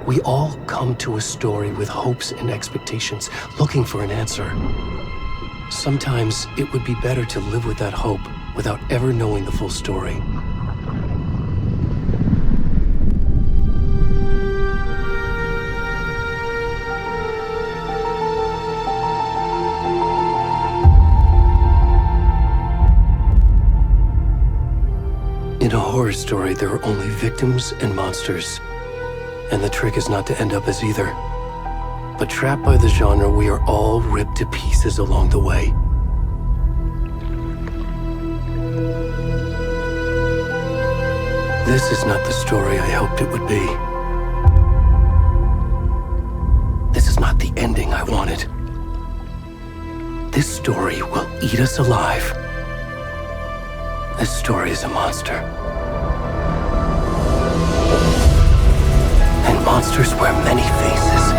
We all come to a story with hopes and expectations, looking for an answer. Sometimes it would be better to live with that hope without ever knowing the full story. In a horror story, there are only victims and monsters. And the trick is not to end up as either. But trapped by the genre, we are all ripped to pieces along the way. This is not the story I hoped it would be. This is not the ending I wanted. This story will eat us alive. This story is a monster. And monsters wear many faces.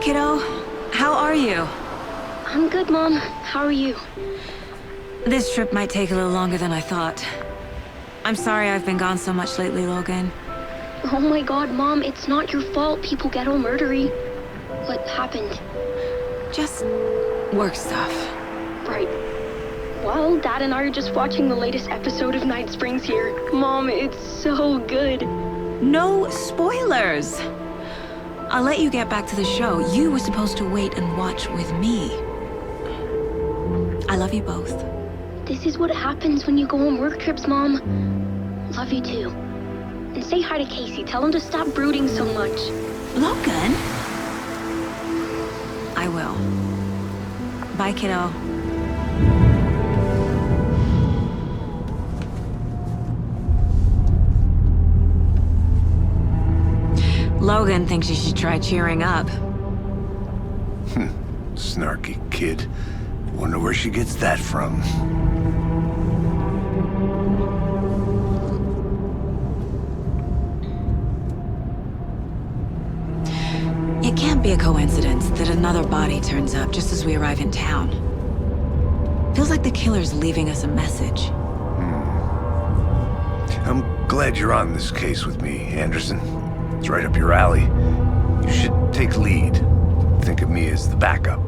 kiddo. How are you? I'm good, Mom. How are you? This trip might take a little longer than I thought. I'm sorry I've been gone so much lately, Logan. Oh my god, Mom, it's not your fault people get all murdery. What happened? Just work stuff. Right. Well, Dad and I are just watching the latest episode of Night Springs here. Mom, it's so good. No spoilers! I'll let you get back to the show. You were supposed to wait and watch with me. I love you both. This is what happens when you go on work trips, Mom. Love you too. And say hi to Casey. Tell him to stop brooding so much. Logan? I will. Bye, kiddo. Logan thinks you should try cheering up. Snarky kid. Wonder where she gets that from. It can't be a coincidence that another body turns up just as we arrive in town. Feels like the killer's leaving us a message. I'm glad you're on this case with me, Anderson. It's right up your alley. You should take lead. Think of me as the backup.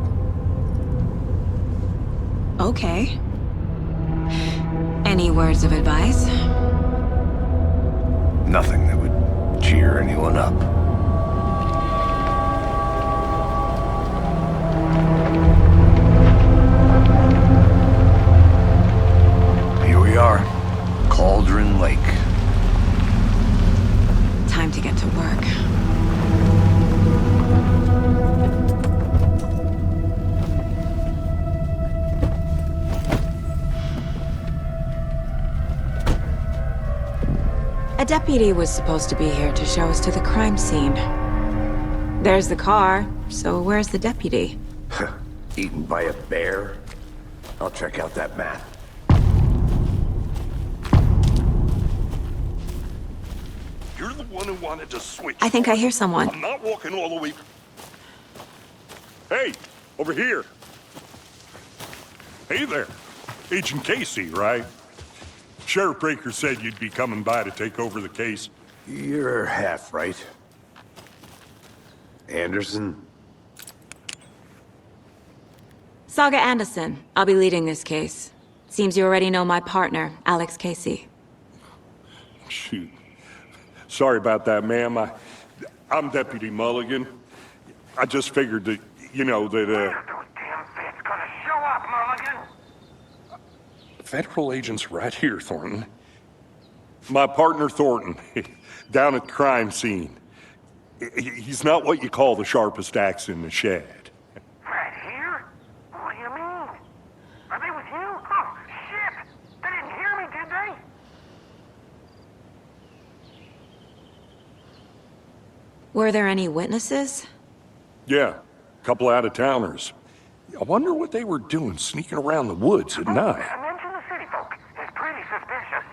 Okay. Any words of advice? Nothing that would cheer anyone up. Here we are. Cauldron Lake. Time to get to work. A deputy was supposed to be here to show us to the crime scene. There's the car, so where's the deputy? Eaten by a bear? I'll check out that map. You're the one who wanted to switch. I think I hear someone. I'm not walking all the way. Hey, over here. Hey there. Agent Casey, right? Sheriff Breaker said you'd be coming by to take over the case. You're half right. Anderson? Saga Anderson. I'll be leading this case. Seems you already know my partner, Alex Casey. Shoot. Sorry about that, ma'am. I'm Deputy Mulligan. I just figured that, you know, that, Those damn feds gonna show up, Mulligan! Federal agent's right here, Thornton. My partner, Thornton, down at the crime scene. He's not what you call the sharpest axe in the shed. Right here? What do you mean? Are they with you? Oh, shit! They didn't hear me, did they? Were there any witnesses? Yeah, a couple out-of-towners. I wonder what they were doing sneaking around the woods at night. Mention the city folk. It's pretty suspicious.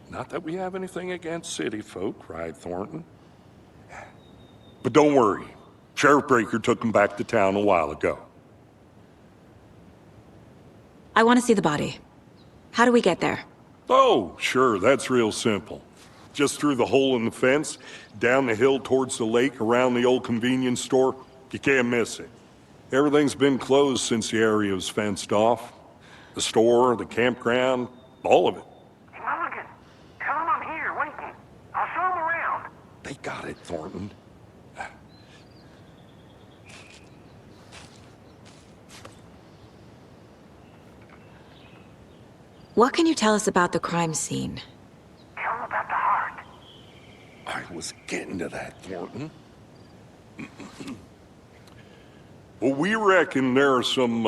Not that we have anything against city folk, right, Thornton? But don't worry. Sheriff Breaker took them back to town a while ago. I want to see the body. How do we get there? Oh, sure, that's real simple. Just through the hole in the fence, down the hill towards the lake, around the old convenience store. You can't miss it. Everything's been closed since the area was fenced off. The store, the campground, all of it. Hey, Mulligan, tell them I'm here, waiting. I'll show them around. They got it, Thornton. What can you tell us about the crime scene? Tell them about the heart. I was getting to that, Thornton. Well, we reckon there are some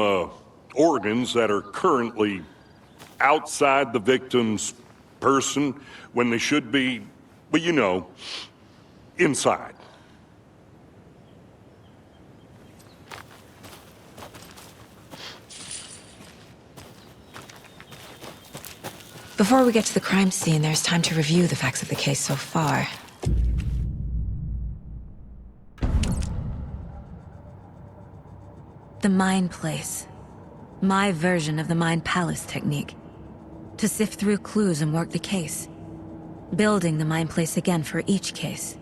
organs that are currently outside the victim's person when they should be, well, you know, inside. Before we get to the crime scene, there's time to review the facts of the case so far. The Mind Place. My version of the Mind Palace technique. To sift through clues and work the case. Building the Mind Place again for each case.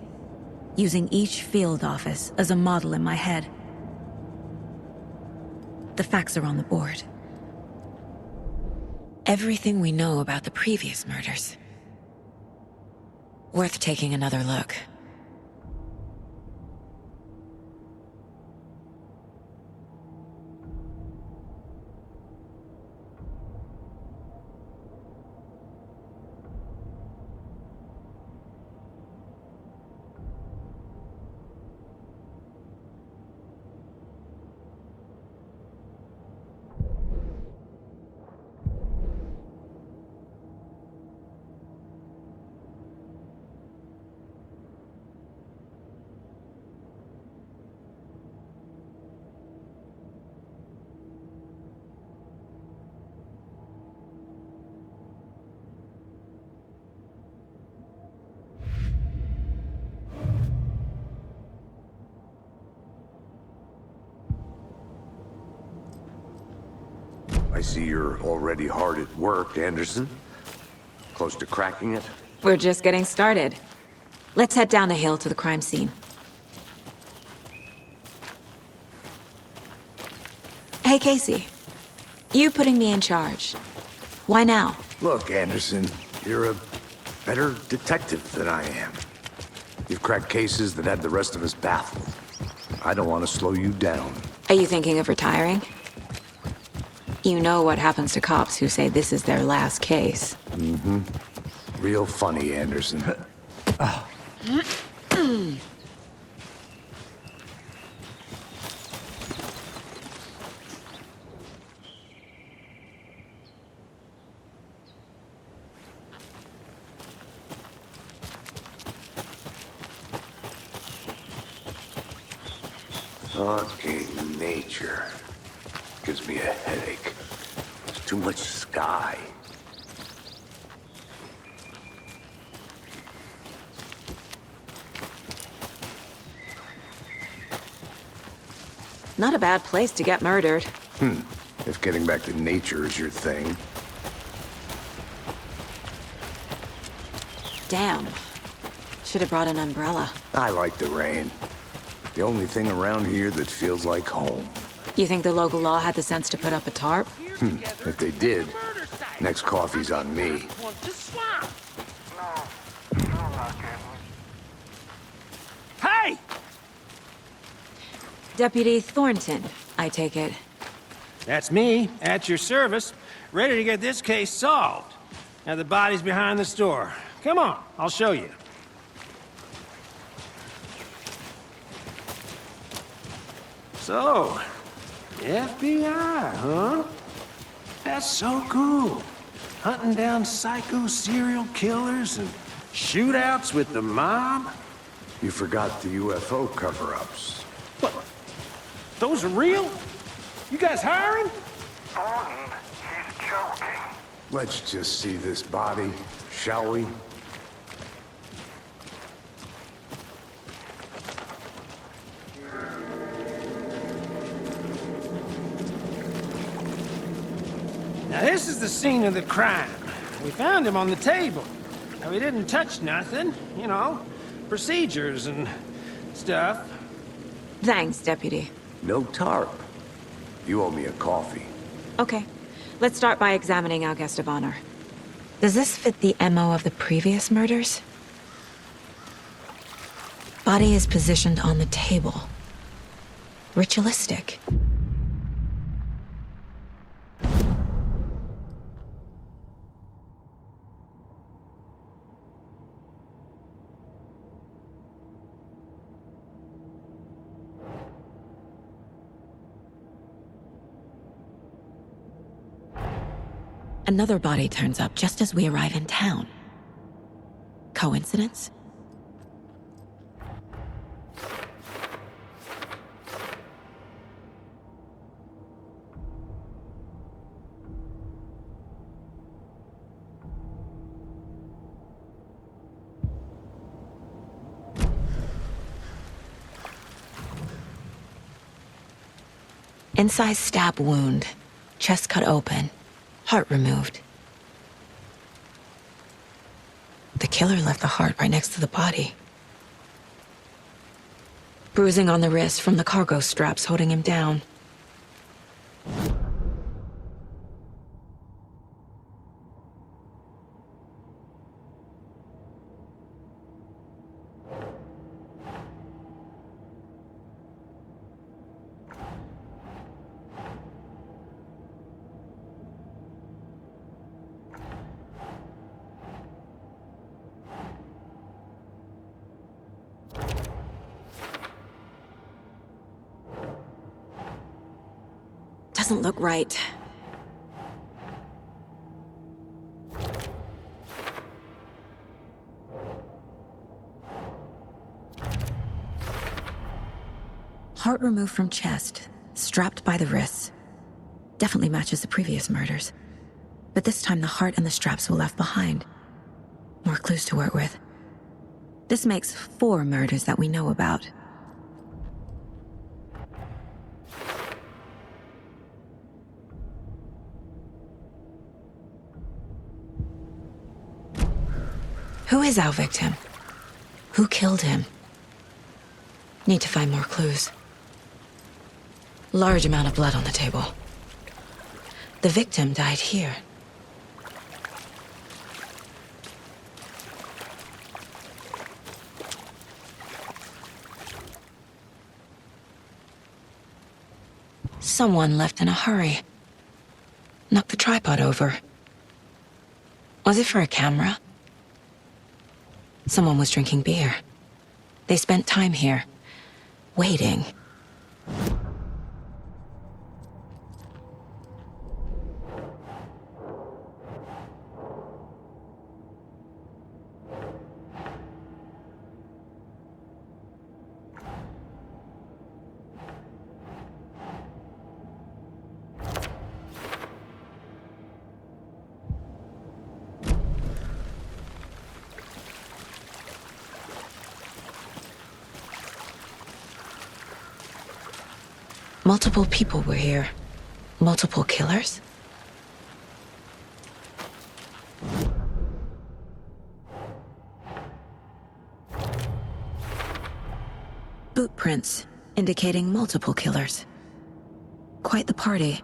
Using each field office as a model in my head. The facts are on the board. Everything we know about the previous murders. Worth taking another look. I see you're already hard at work, Anderson. Close to cracking it? We're just getting started. Let's head down the hill to the crime scene. Hey, Casey. You putting me in charge. Why now? Look, Anderson, you're a better detective than I am. You've cracked cases that had the rest of us baffled. I don't want to slow you down. Are you thinking of retiring? You know what happens to cops who say this is their last case. Mm-hmm. Real funny, Anderson. Okay, nature. Gives me a headache. There's too much sky. Not a bad place to get murdered. If getting back to nature is your thing. Damn. Should have brought an umbrella. I like the rain. The only thing around here that feels like home. You think the local law had the sense to put up a tarp? If they did, next coffee's on me. Hey! Deputy Thornton, I take it. That's me, at your service, ready to get this case solved. Now the body's behind the store. Come on, I'll show you. So, FBI, huh? That's so cool. Hunting down psycho serial killers and shootouts with the mob. You forgot the UFO cover-ups. What? Those are real? You guys hiring? Thornton, he's joking. Let's just see this body, shall we? Now this is the scene of the crime. We found him on the table. Now we didn't touch nothing, you know, procedures and stuff. Thanks, Deputy. No tarp. You owe me a coffee. Okay. Let's start by examining our guest of honor. Does this fit the MO of the previous murders? Body is positioned on the table. Ritualistic. Another body turns up just as we arrive in town. Coincidence? Incised stab wound, chest cut open, heart removed. The killer left the heart right next to the body. Bruising on the wrist from the cargo straps holding him down. Doesn't look right. Heart removed from chest, strapped by the wrists. Definitely matches the previous murders. But this time the heart and the straps were left behind. More clues to work with. This makes 4 murders that we know about. Who is our victim? Who killed him? Need to find more clues. Large amount of blood on the table. The victim died here. Someone left in a hurry. Knocked the tripod over. Was it for a camera? Someone was drinking beer. They spent time here, waiting. Multiple people were here. Multiple killers? Boot prints, indicating multiple killers. Quite the party.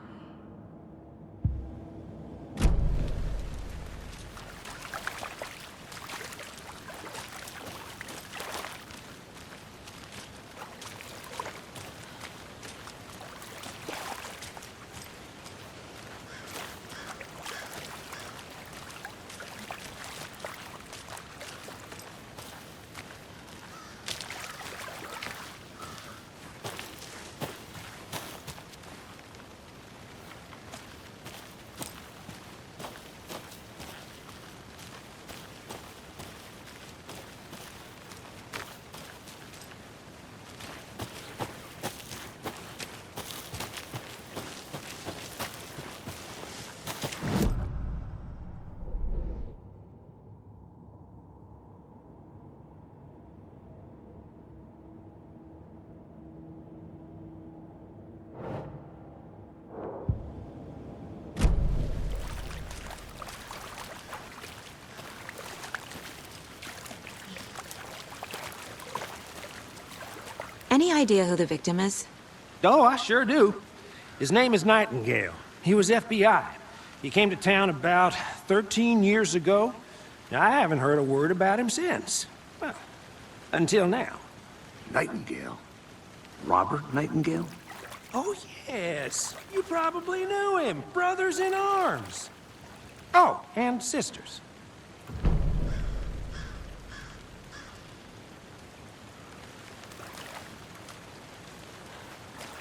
Any idea who the victim is? Oh, I sure do. His name is Nightingale. He was FBI. He came to town about 13 years ago. Now, I haven't heard a word about him since. Well, until now. Nightingale? Robert Nightingale? Oh, yes. You probably knew him. Brothers in arms. Oh, and sisters.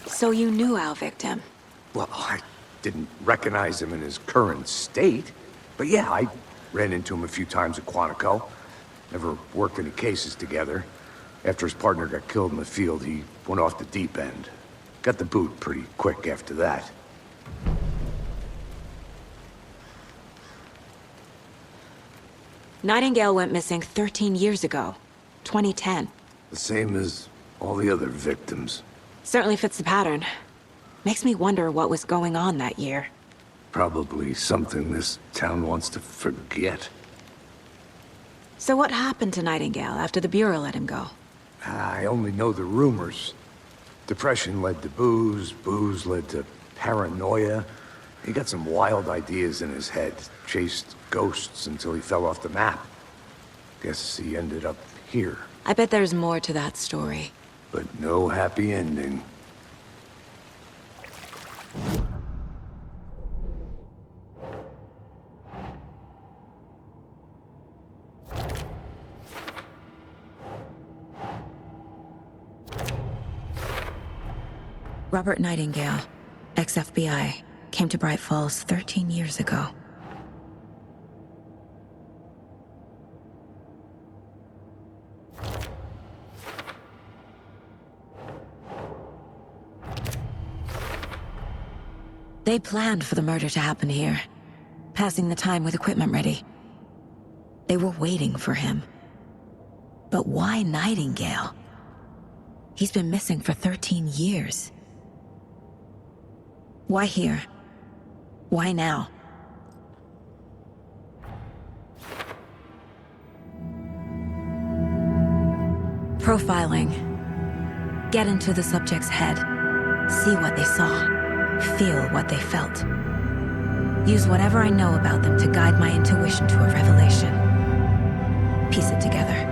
So you knew our victim? Well, I didn't recognize him in his current state. But yeah, I ran into him a few times at Quantico. Never worked any cases together. After his partner got killed in the field, he went off the deep end. Got the boot pretty quick after that. Nightingale went missing 13 years ago, 2010. The same as all the other victims. Certainly fits the pattern. Makes me wonder what was going on that year. Probably something this town wants to forget. So what happened to Nightingale after the Bureau let him go? I only know the rumors. Depression led to booze, booze led to paranoia. He got some wild ideas in his head, chased ghosts until he fell off the map. Guess he ended up here. I bet there's more to that story. But no happy ending. Robert Nightingale, ex-FBI, came to Bright Falls 13 years ago. They planned for the murder to happen here, passing the time with equipment ready. They were waiting for him. But why Nightingale? He's been missing for 13 years. Why here? Why now? Profiling. Get into the subject's head. See what they saw. Feel what they felt. Use whatever I know about them to guide my intuition to a revelation. Piece it together.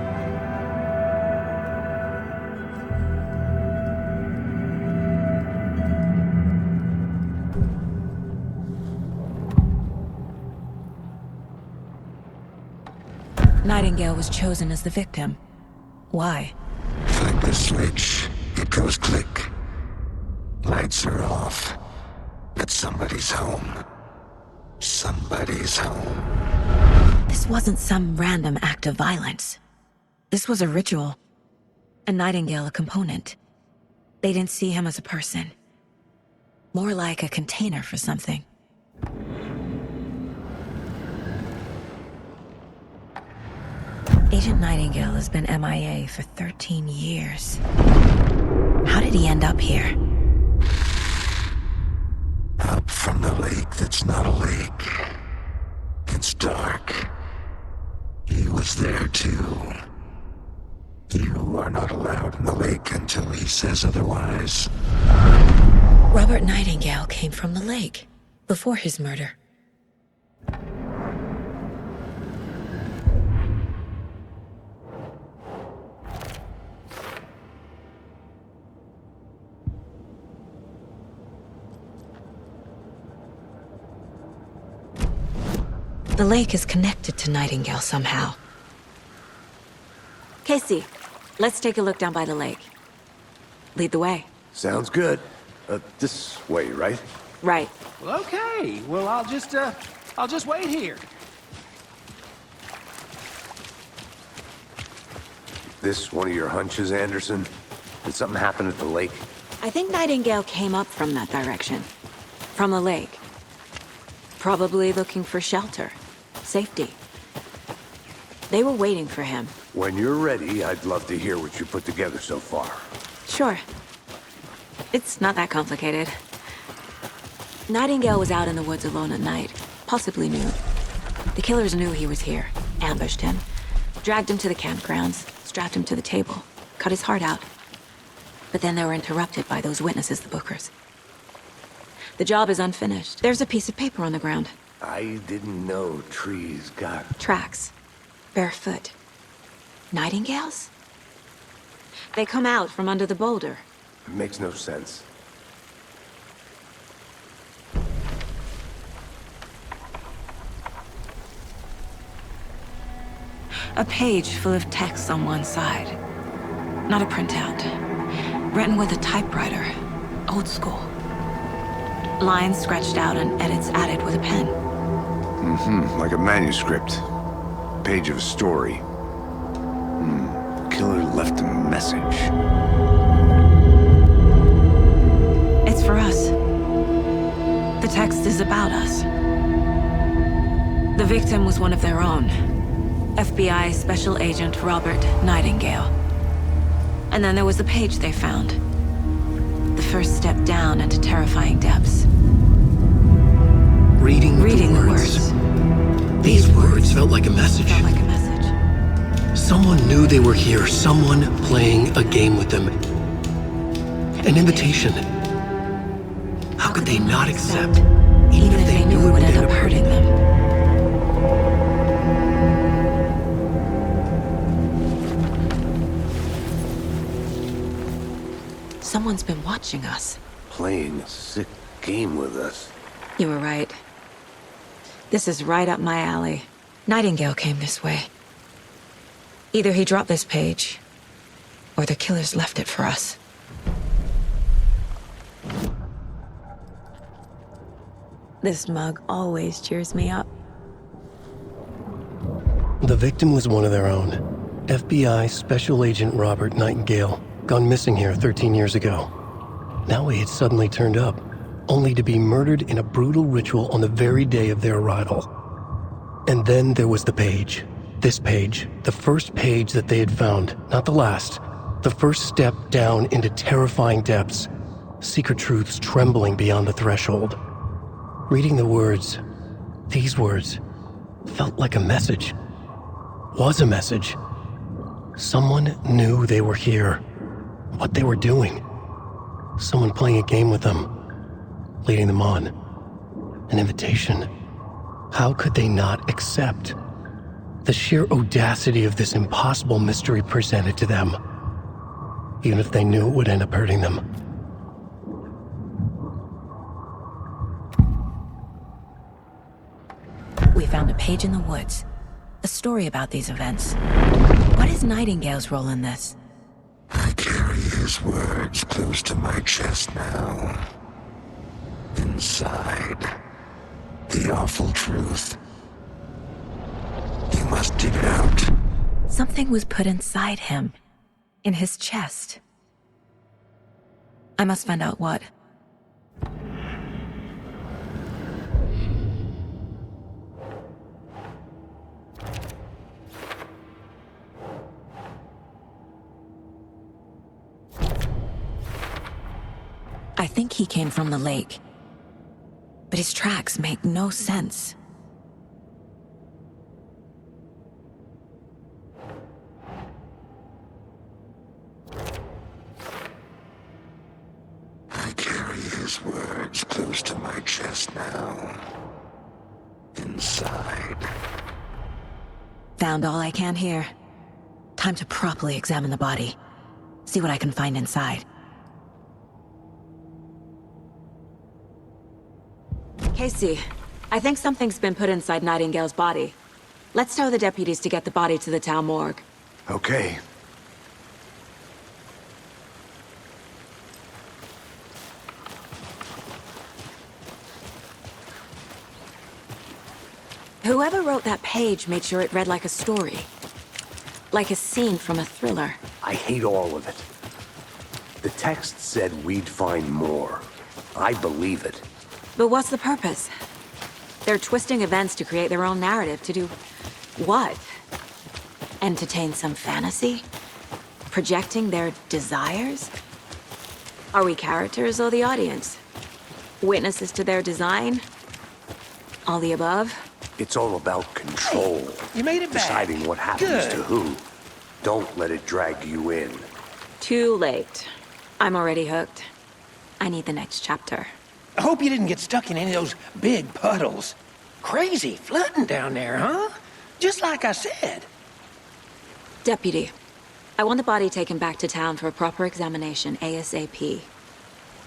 Nightingale was chosen as the victim. Why? Flip a switch, it goes click. Lights are off. But somebody's home. Somebody's home. This wasn't some random act of violence. This was a ritual. And Nightingale a component. They didn't see him as a person. More like a container for something. Agent Nightingale has been MIA for 13 years. How did he end up here? Up from the lake that's not a lake. It's dark. He was there too. You are not allowed in the lake until he says otherwise. Robert Nightingale came from the lake, before his murder. The lake is connected to Nightingale somehow. Casey, let's take a look down by the lake. Lead the way. Sounds good. This way, right? Right. Well, okay. Well, I'll just wait here. This one of your hunches, Anderson? Did something happen at the lake? I think Nightingale came up from that direction. From the lake. Probably looking for shelter. Safety. They were waiting for him. When you're ready, I'd love to hear what you put together so far. Sure. It's not that complicated. Nightingale was out in the woods alone at night, possibly nude. The killers knew he was here, ambushed him, dragged him to the campgrounds, strapped him to the table, cut his heart out. But then they were interrupted by those witnesses, the Bookers. The job is unfinished. There's a piece of paper on the ground. I didn't know trees got... Tracks. Barefoot. Nightingales? They come out from under the boulder. It makes no sense. A page full of text on one side. Not a printout. Written with a typewriter. Old school. Lines scratched out and edits added with a pen. Like a manuscript. Page of a story. Killer left a message. It's for us. The text is about us. The victim was one of their own. FBI Special Agent Robert Nightingale. And then there was the page they found. The first step down into terrifying depths. Reading The the words. words. These words felt like a message. Felt like a message. Someone knew they were here, someone playing a game with them. An invitation. How could they not accept, even if they knew it would end up hurting them? Someone's been watching us. Playing a sick game with us. You were right. This is right up my alley. Nightingale came this way. Either he dropped this page, or the killers left it for us. This mug always cheers me up. The victim was one of their own. FBI Special Agent Robert Nightingale, gone missing here 13 years ago. Now he had suddenly turned up, only to be murdered in a brutal ritual on the very day of their arrival. And then there was the page. This page, the first page that they had found, not the last. The first step down into terrifying depths. Secret truths trembling beyond the threshold. Reading the words, these words, felt like a message. Was a message. Someone knew they were here. What they were doing. Someone playing a game with them. Leading them on. An invitation. How could they not accept? The sheer audacity of this impossible mystery presented to them. Even if they knew it would end up hurting them. We found a page in the woods. A story about these events. What is Nightingale's role in this? I carry his words close to my chest now. Inside, the awful truth. You must dig it out. Something was put inside him. In his chest. I must find out what. I think he came from the lake. But his tracks make no sense. I carry his words close to my chest now. Inside. Found all I can here. Time to properly examine the body. See what I can find inside. Casey, I think something's been put inside Nightingale's body. Let's tell the deputies to get the body to the town morgue. Okay. Whoever wrote that page made sure it read like a story. Like a scene from a thriller. I hate all of it. The text said we'd find more. I believe it. But what's the purpose? They're twisting events to create their own narrative to do what? Entertain some fantasy? Projecting their desires? Are we characters or the audience? Witnesses to their design? All the above? It's all about control. You made it back. Deciding what happens Good. to who. Don't let it drag you in. Too late. I'm already hooked. I need the next chapter. I hope you didn't get stuck in any of those big puddles. Crazy flooding down there, huh? Just like I said. Deputy, I want the body taken back to town for a proper examination ASAP.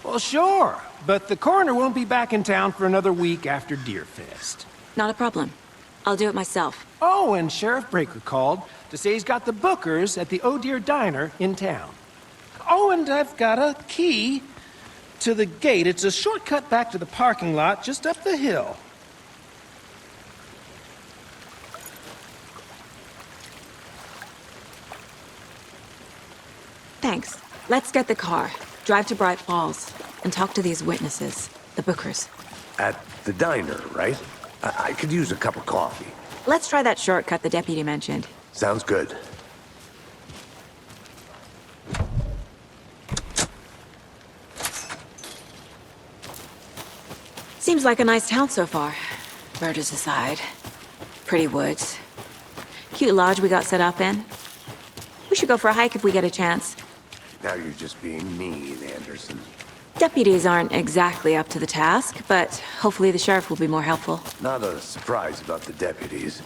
Well, sure. But the coroner won't be back in town for another week after Deerfest. Not a problem. I'll do it myself. Oh, and Sheriff Breaker called to say he's got the bookers at the Oh Dear Diner in town. Oh, and I've got a key to the gate. It's a shortcut back to the parking lot just up the hill. Thanks. Let's get the car, drive to Bright Falls, and talk to these witnesses, the bookers. At the diner, right? I could use a cup of coffee. Let's try that shortcut the deputy mentioned. Sounds good. Seems like a nice town so far. Murders aside. Pretty woods. Cute lodge we got set up in. We should go for a hike if we get a chance. Now you're just being mean, Anderson. Deputies aren't exactly up to the task, but hopefully the sheriff will be more helpful. Not a surprise about the deputies.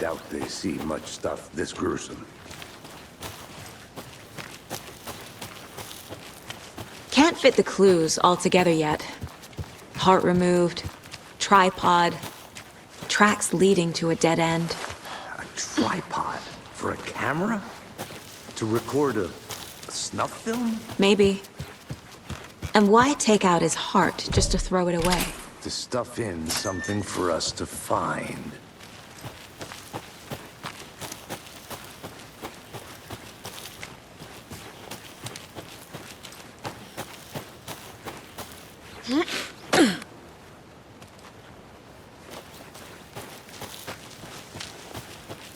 Doubt they see much stuff this gruesome. Can't fit the clues all together yet. Heart removed, tripod, tracks leading to a dead end. A tripod? For a camera? To record a snuff film? Maybe. And why take out his heart just to throw it away? To stuff in something for us to find.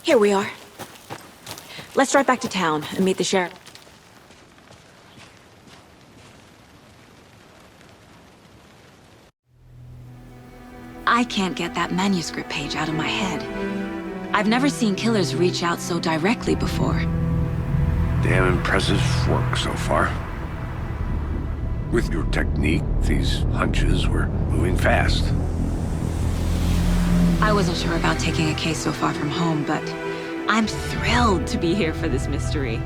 Here we are. Let's drive back to town and meet the sheriff. I can't get that manuscript page out of my head. I've never seen killers reach out so directly before. Damn impressive work so far. With your technique, these hunches were moving fast. I wasn't sure about taking a case so far from home, but I'm thrilled to be here for this mystery.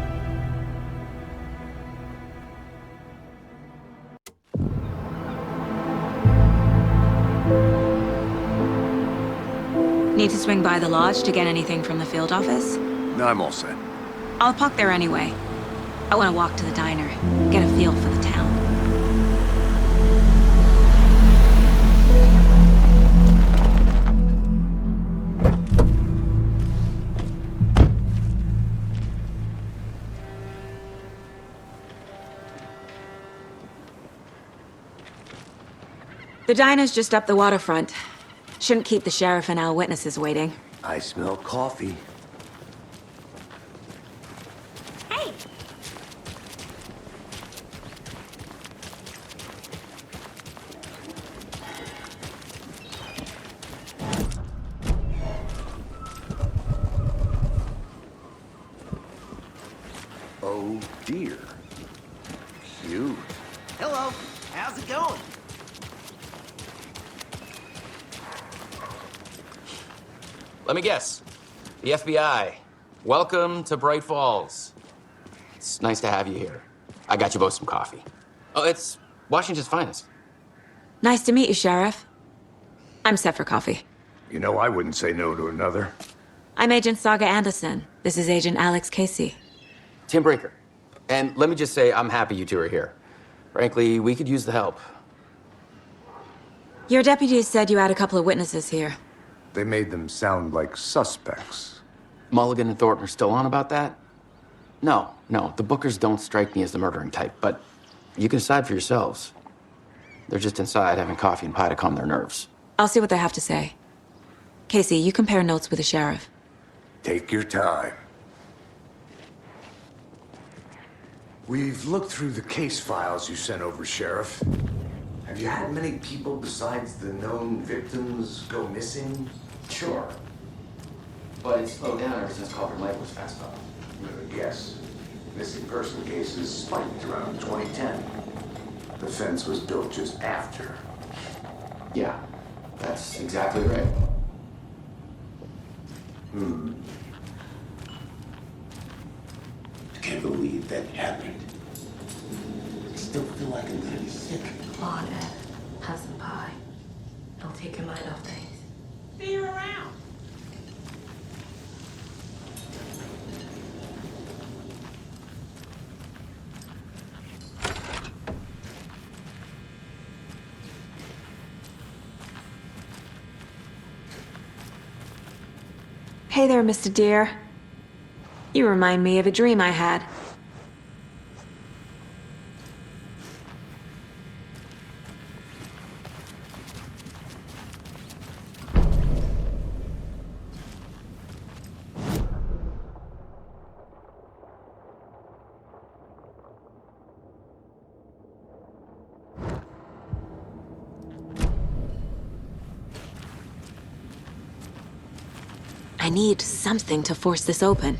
Need to swing by the lodge to get anything from the field office? No, I'm all set. I'll park there anyway. I want to walk to the diner, get a feel for the town. The diner's just up the waterfront. Shouldn't keep the sheriff and our witnesses waiting. I smell coffee. Hey! Oh dear. Cute. Hello, how's it going? Let me guess. The FBI. Welcome to Bright Falls. It's nice to have you here. I got you both some coffee. Oh, it's Washington's finest. Nice to meet you, Sheriff. I'm set for coffee. You know, I wouldn't say no to another. I'm Agent Saga Anderson. This is Agent Alex Casey. Tim Brinker. And let me just say, I'm happy you two are here. Frankly, we could use the help. Your deputies said you had a couple of witnesses here. They made them sound like suspects. Mulligan and Thornton are still on about that? No, the Bookers don't strike me as the murdering type, but you can decide for yourselves. They're just inside having coffee and pie to calm their nerves. I'll see what they have to say. Casey, you compare notes with the sheriff. Take your time. We've looked through the case files you sent over, Sheriff. Have you had many people besides the known victims go missing? Sure. But it's slowed down ever since Culver Lake was passed up. Yes. Missing person cases spiked around 2010. The fence was built just after. Yeah, that's exactly right. I can't believe that happened. I still feel like I'm gonna be sick. Come on, Ed. Have some pie. It'll take your mind off things. See you around. Hey there, Mr. Deer. You remind me of a dream I had. I need something to force this open.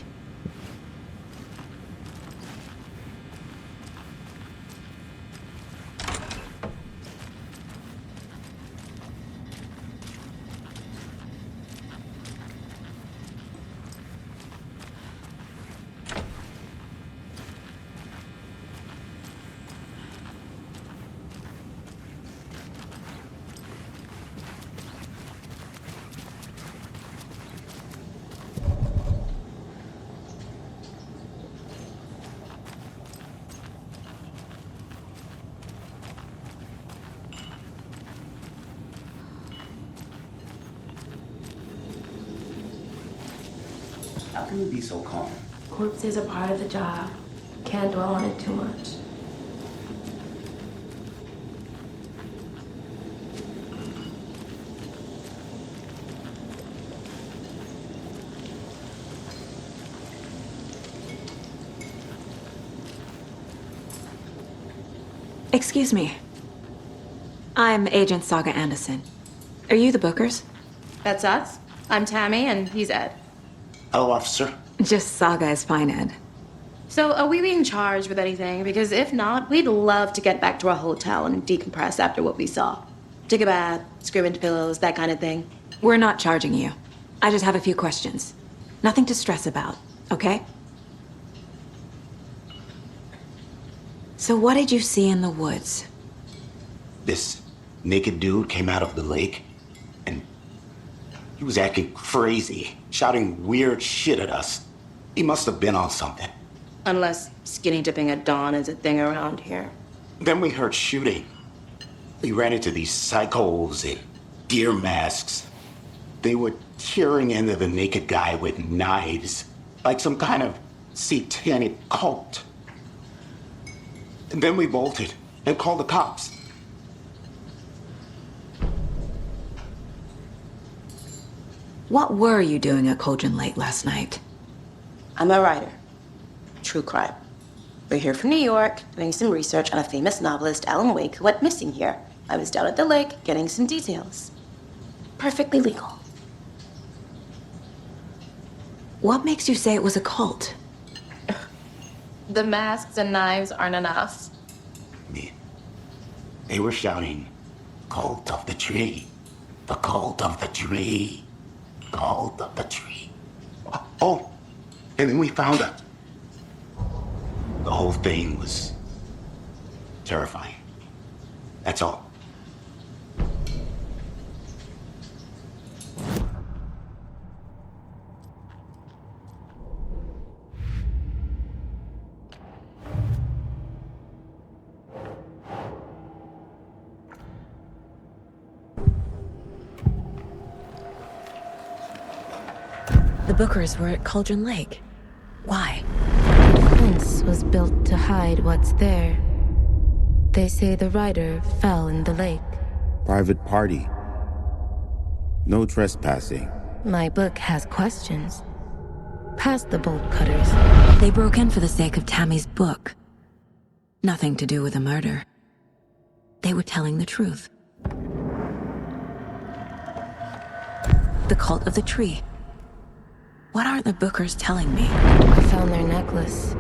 How can you be so calm? Corpses are part of the job. Can't dwell on it too much. Excuse me. I'm Agent Saga Anderson. Are you the Bookers? That's us. I'm Tammy, and he's Ed. Hello, officer. Just Saga is fine, Ed. So, are we being charged with anything? Because if not, we'd love to get back to our hotel and decompress after what we saw. Take a bath, scream into pillows, that kind of thing. We're not charging you. I just have a few questions. Nothing to stress about, okay? So what did you see in the woods? This naked dude came out of the lake, and he was acting crazy, shouting weird shit at us. He must have been on something. Unless skinny dipping at dawn is a thing around here. Then we heard shooting. We ran into these psychos in deer masks. They were tearing into the naked guy with knives, like some kind of satanic cult. And then we bolted and called the cops. What were you doing at Cauldron Lake last night? I'm a writer. True crime. We're here from New York, doing some research on a famous novelist, Alan Wake, who went missing here. I was down at the lake, getting some details. Perfectly legal. What makes you say it was a cult? The masks and knives aren't enough. They were shouting, "Cult of the tree, the cult of the tree, cult of the tree." Oh, and then we found it. The whole thing was terrifying. That's all. The Bookers were at Cauldron Lake. Why? The fence was built to hide what's there. They say the writer fell in the lake. Private party. No trespassing. My book has questions. Past the bolt cutters. They broke in for the sake of Tammy's book. Nothing to do with a murder. They were telling the truth. The cult of the tree. What are the Bookers telling me? I found their necklace.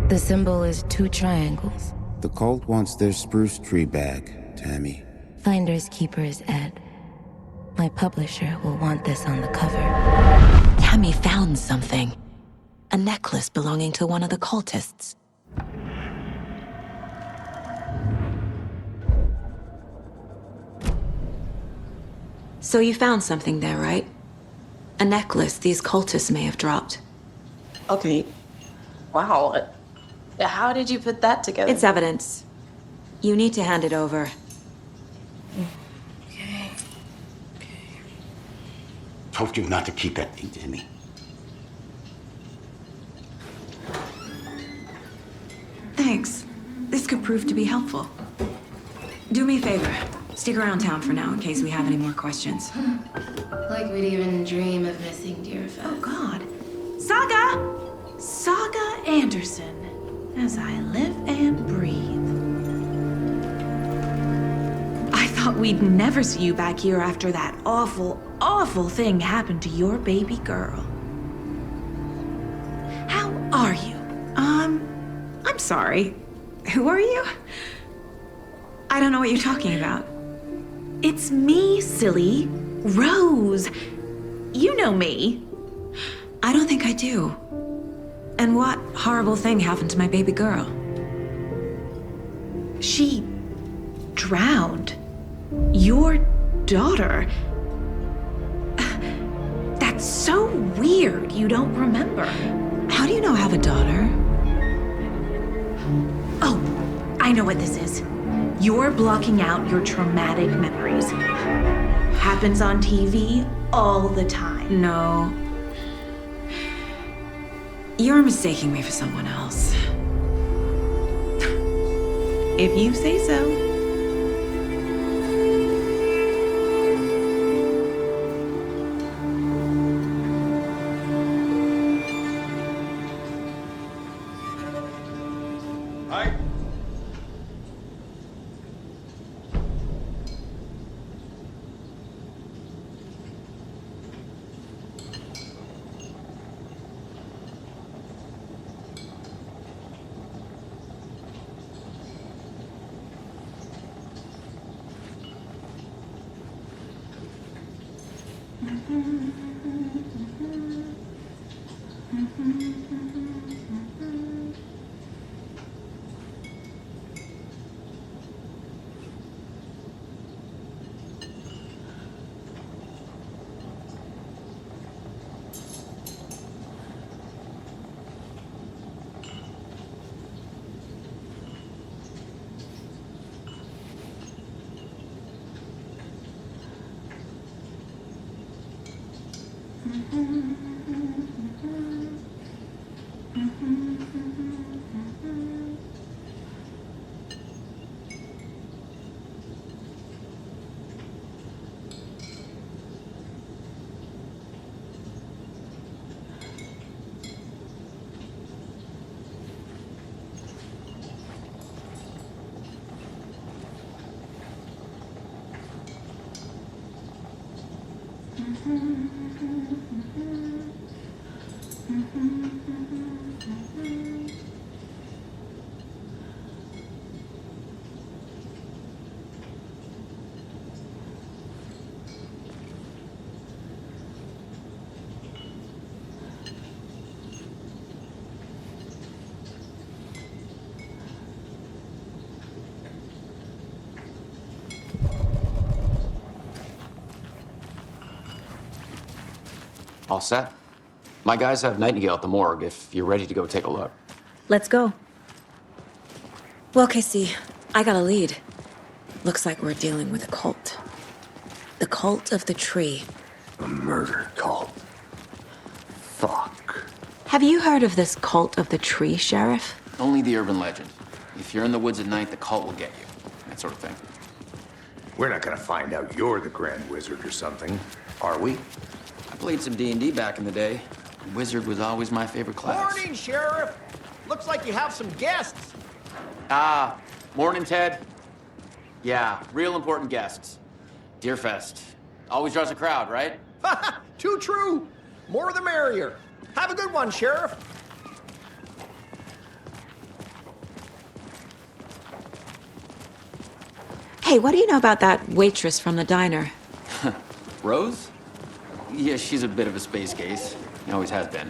The symbol is 2 triangles. The cult wants their spruce tree back, Tammy. Finders keepers, Ed. My publisher will want this on the cover. Tammy found something. A necklace belonging to one of the cultists. So you found something there, right? A necklace these cultists may have dropped. Okay. Wow. How did you put that together? It's evidence. You need to hand it over. Okay. Told you not to keep that thing to me. Thanks. This could prove to be helpful. Do me a favor. Stick around town for now in case we have any more questions. Like we'd even dream of missing dear Fez. Oh, God. Saga! Saga Anderson. As I live and breathe. I thought we'd never see you back here after that awful, awful thing happened to your baby girl. How are you? I'm sorry. Who are you? I don't know what you're talking about. It's me, silly. Rose. You know me. I don't think I do. And what horrible thing happened to my baby girl? She drowned. Your daughter. That's so weird you don't remember. How do you know I have a daughter? Oh, I know what this is. You're blocking out your traumatic memories. Happens on TV all the time. No. You're mistaking me for someone else. If you say so. All set. My guys have Nightingale at the morgue if you're ready to go take a look. Let's go. Well, Casey, I got a lead. Looks like we're dealing with a cult. The cult of the tree. A murder cult. Fuck. Have you heard of this cult of the tree, Sheriff? Only the urban legend. If you're in the woods at night, the cult will get you. That sort of thing. We're not gonna find out you're the Grand Wizard or something, are we? I played some D&D back in the day. Wizard was always my favorite class. Morning, Sheriff. Looks like you have some guests. Ah, morning, Ted. Yeah, real important guests. Deerfest. Always draws a crowd, right? Too true. More the merrier. Have a good one, Sheriff. Hey, what do you know about that waitress from the diner? Rose? Yeah, she's a bit of a space case. Always has been.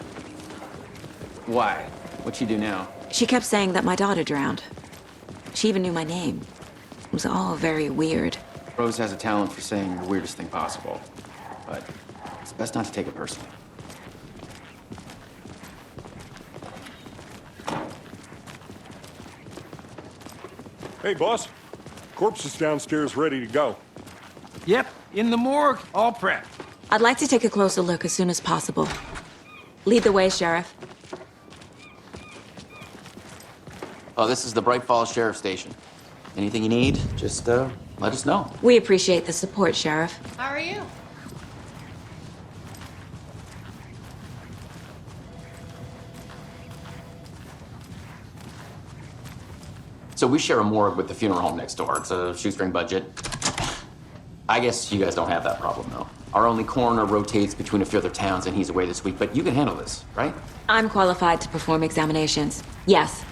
Why? What'd she do now? She kept saying that my daughter drowned. She even knew my name. It was all very weird. Rose has a talent for saying the weirdest thing possible. But it's best not to take it personally. Hey, boss. Corpse is downstairs ready to go. Yep, in the morgue, all prepped. I'd like to take a closer look as soon as possible. Lead the way, Sheriff. Oh, this is the Bright Falls Sheriff Station. Anything you need, just let us know. We appreciate the support, Sheriff. How are you? So we share a morgue with the funeral home next door. It's a shoestring budget. I guess you guys don't have that problem, though. Our only coroner rotates between a few other towns, and he's away this week, but you can handle this, right? I'm qualified to perform examinations. Yes.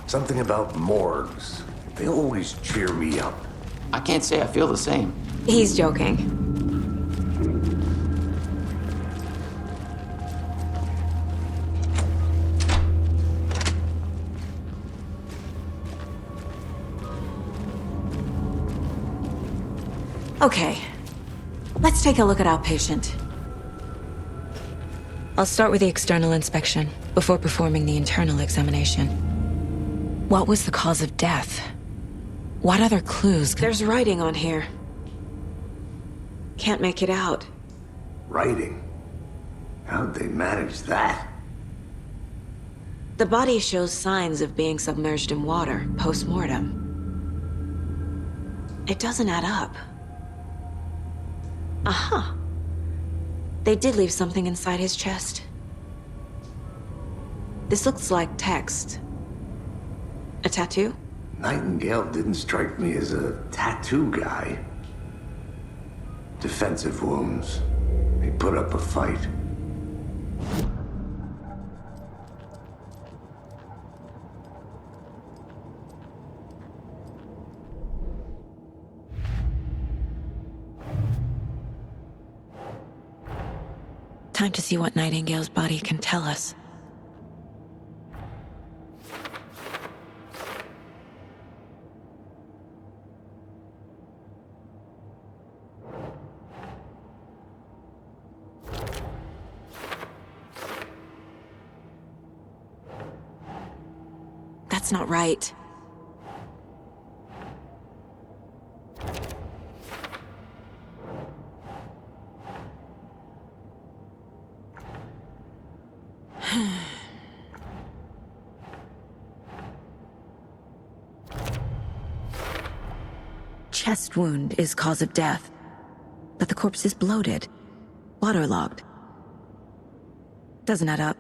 Something about morgues. They always cheer me up. I can't say I feel the same. He's joking. Okay. Let's take a look at our patient. I'll start with the external inspection before performing the internal examination. What was the cause of death? What other clues? There's writing on here. Can't make it out. Writing? How'd they manage that? The body shows signs of being submerged in water post-mortem. It doesn't add up. Aha. They did leave something inside his chest. This looks like text. A tattoo? Nightingale didn't strike me as a tattoo guy. Defensive wounds. He put up a fight. Time to see what Nightingale's body can tell us. That's not right. Chest wound is cause of death, but the corpse is bloated, waterlogged. Doesn't add up.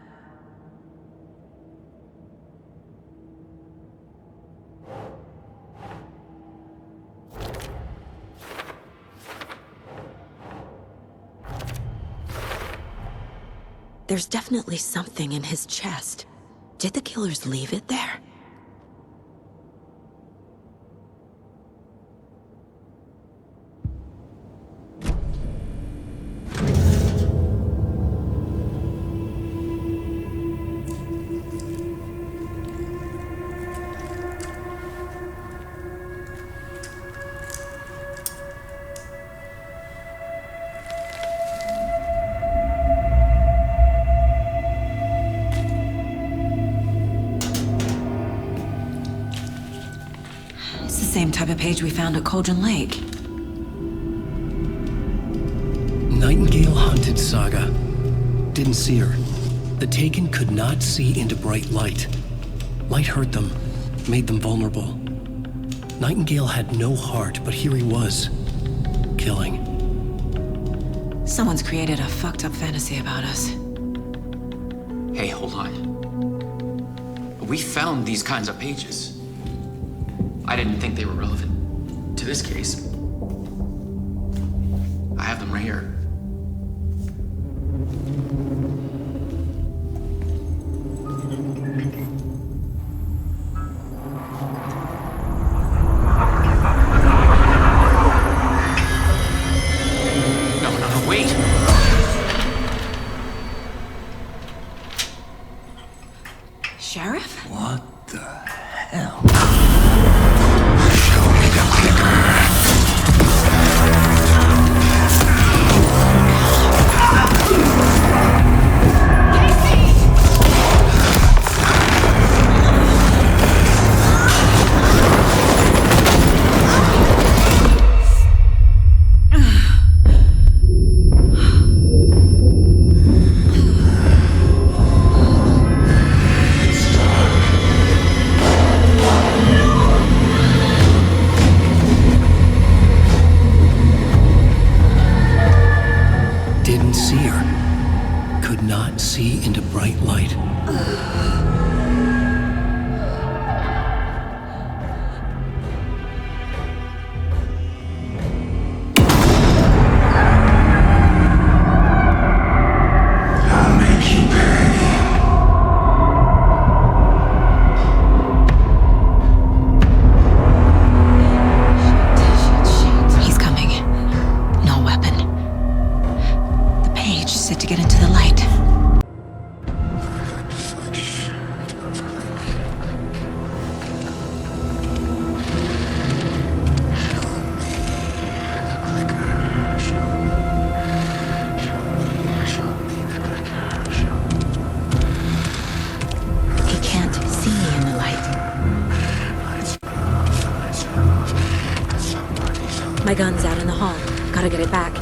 There's definitely something in his chest. Did the killers leave it there? Same type of page we found at Cauldron Lake. Nightingale hunted Saga. Didn't see her. The Taken could not see into bright light. Light hurt them, made them vulnerable. Nightingale had no heart, but here he was, killing. Someone's created a fucked up fantasy about us. Hey, hold on. We found these kinds of pages. I didn't think they were relevant to this case. I have them right here. No, wait! Sheriff? What the hell? My gun's out in the hall. Gotta get it back.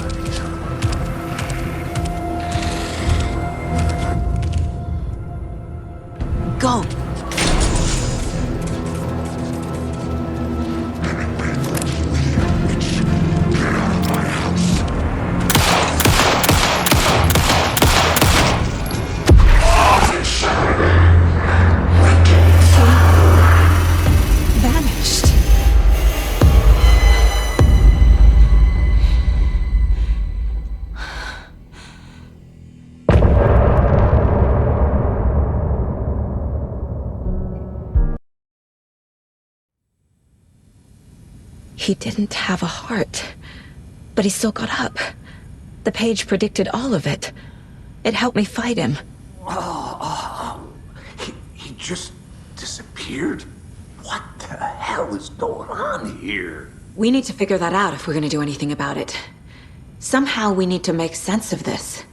Go! He didn't have a heart, but he still got up. The page predicted all of it. It helped me fight him. He just disappeared? What the hell is going on here? We need to figure that out if we're gonna do anything about it. Somehow we need to make sense of this.